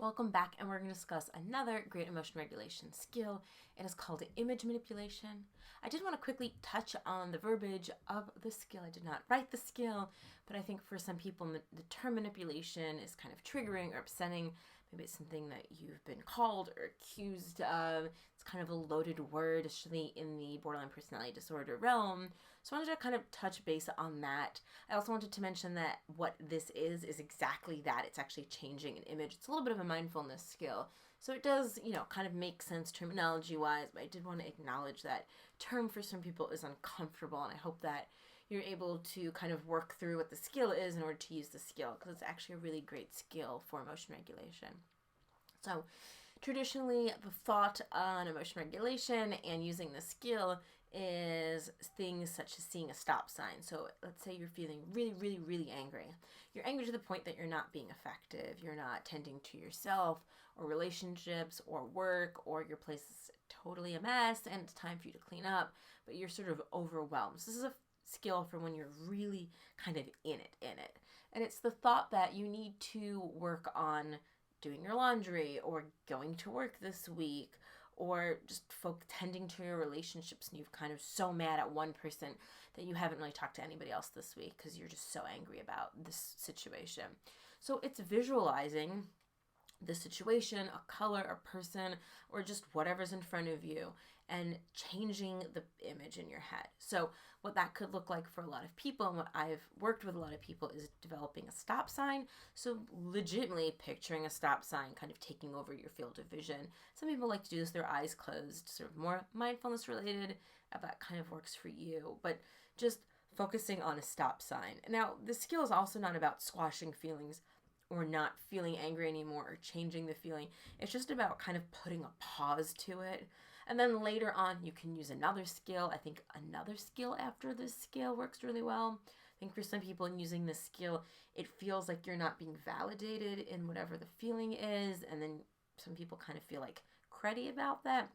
Welcome back, and we're going to discuss another great emotion regulation skill. It is called image manipulation. I did want to quickly touch on the verbiage of the skill. I did not write the skill, but I think for some people the term manipulation is kind of triggering or upsetting. Maybe it's something that you've been called or accused of. It's kind of a loaded word, especially in the borderline personality disorder realm. So I wanted to kind of touch base on that. I also wanted to mention that what this is exactly that. It's actually changing an image. It's a little bit of a mindfulness skill. So it does, kind of make sense terminology-wise, but I did want to acknowledge that term for some people is uncomfortable, and I hope that you're able to kind of work through what the skill is in order to use the skill, because it's actually a really great skill for emotion regulation. So traditionally, the thought on emotion regulation and using the skill is things such as seeing a stop sign. So let's say you're feeling really, really, really angry. You're angry to the point that you're not being effective. You're not tending to yourself or relationships or work, or your place is totally a mess and it's time for you to clean up, but you're sort of overwhelmed. So this is a skill for when you're really kind of in it. And it's the thought that you need to work on doing your laundry or going to work this week, or just tending to your relationships, and you've kind of so mad at one person that you haven't really talked to anybody else this week because you're just so angry about this situation. So it's visualizing the situation, a color, a person, or just whatever's in front of you, and changing the image in your head. So what that could look like for a lot of people, and what I've worked with a lot of people, is developing a stop sign. So legitimately picturing a stop sign kind of taking over your field of vision. Some people like to do this with their eyes closed, sort of more mindfulness related, if that kind of works for you. But just focusing on a stop sign. Now, the skill is also not about squashing feelings or not feeling angry anymore or changing the feeling. It's just about kind of putting a pause to it. And then later on, you can use another skill. I think another skill after this skill works really well. I think for some people in using this skill, it feels like you're not being validated in whatever the feeling is. And then some people kind of feel like cruddy about that.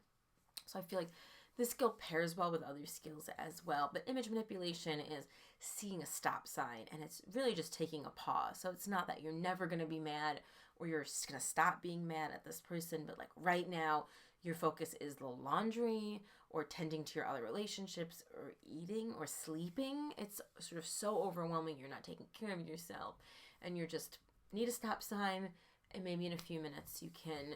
So I feel like this skill pairs well with other skills as well. But image manipulation is seeing a stop sign, and it's really just taking a pause. So it's not that you're never going to be mad or you're just going to stop being mad at this person, but like right now, your focus is the laundry or tending to your other relationships or eating or sleeping. It's sort of so overwhelming. You're not taking care of yourself, and you're just need a stop sign, and maybe in a few minutes you can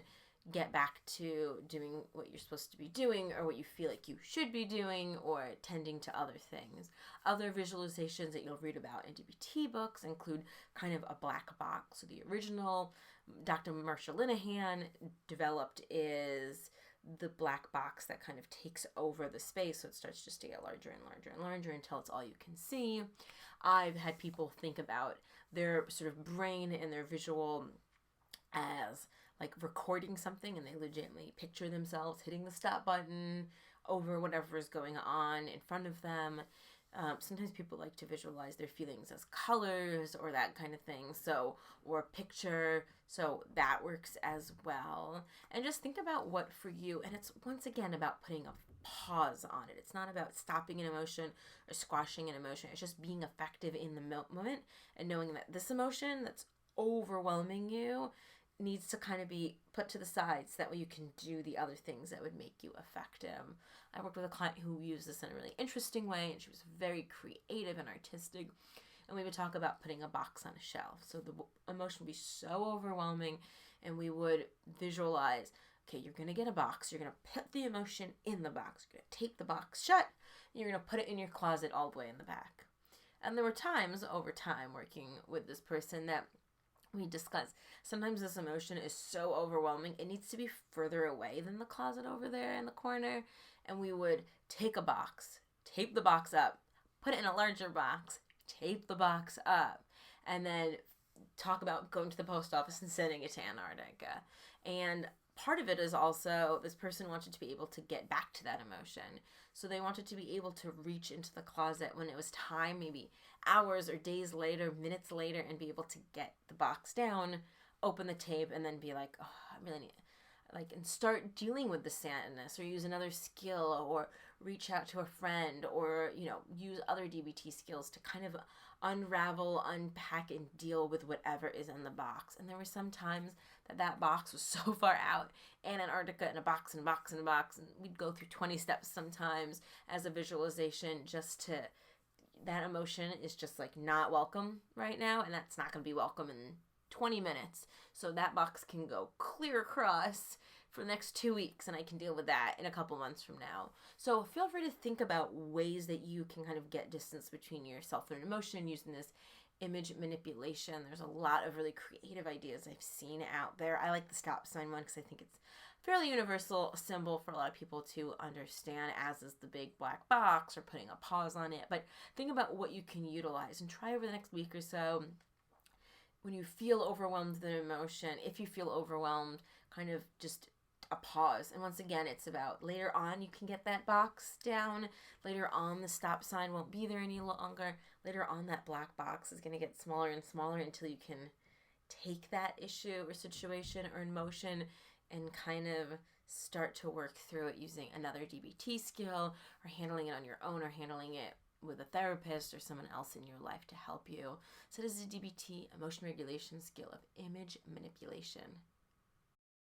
get back to doing what you're supposed to be doing, or what you feel like you should be doing, or tending to other things. Other visualizations that you'll read about in DBT books include kind of a black box. So the original Dr. Marsha Linehan developed is the black box that kind of takes over the space, so it starts just to get larger and larger and larger until it's all you can see. I've had people think about their sort of brain and their visual as like recording something, and they legitimately picture themselves hitting the stop button over whatever is going on in front of them. Sometimes people like to visualize their feelings as colors or that kind of thing. So, or a picture. So that works as well. And just think about what for you. And it's once again about putting a pause on it. It's not about stopping an emotion or squashing an emotion. It's just being effective in the moment and knowing that this emotion that's overwhelming you needs to kind of be put to the side, so that way you can do the other things that would make you effective. I worked with a client who used this in a really interesting way, and she was very creative and artistic. And we would talk about putting a box on a shelf. So the emotion would be so overwhelming, and we would visualize, okay, you're going to get a box. You're going to put the emotion in the box. You're going to tape the box shut. And you're going to put it in your closet all the way in the back. And there were times over time working with this person that we discussed, sometimes this emotion is so overwhelming, it needs to be further away than the closet over there in the corner. And we would take a box, tape the box up, put it in a larger box, tape the box up, and then talk about going to the post office and sending it to Antarctica. And part of it is also this person wanted to be able to get back to that emotion. So they wanted to be able to reach into the closet when it was time, maybe hours or days later, minutes later, and be able to get the box down, open the tape, and then be like, oh, I really need, and start dealing with the sadness, or use another skill, or reach out to a friend, or use other DBT skills to kind of unravel, unpack, and deal with whatever is in the box. And there were some times that box was so far out, and Antarctica in a box and a box and a box, and we'd go through 20 steps sometimes as a visualization just to, that emotion is just like not welcome right now, and that's not going to be welcome in 20 minutes. So that box can go clear across for the next 2 weeks, and I can deal with that in a couple months from now. So feel free to think about ways that you can kind of get distance between yourself and emotion using this image manipulation. There's a lot of really creative ideas I've seen out there. I like the stop sign one because I think it's a fairly universal symbol for a lot of people to understand, as is the big black box or putting a pause on it. But think about what you can utilize and try over the next week or so. When you feel overwhelmed with an emotion, if you feel overwhelmed, kind of just a pause. And once again, it's about later on you can get that box down. Later on, the stop sign won't be there any longer. Later on, that black box is going to get smaller and smaller until you can take that issue or situation or emotion and kind of start to work through it using another DBT skill, or handling it on your own, or handling it with a therapist or someone else in your life to help you. So this is a DBT, emotion regulation skill of image manipulation.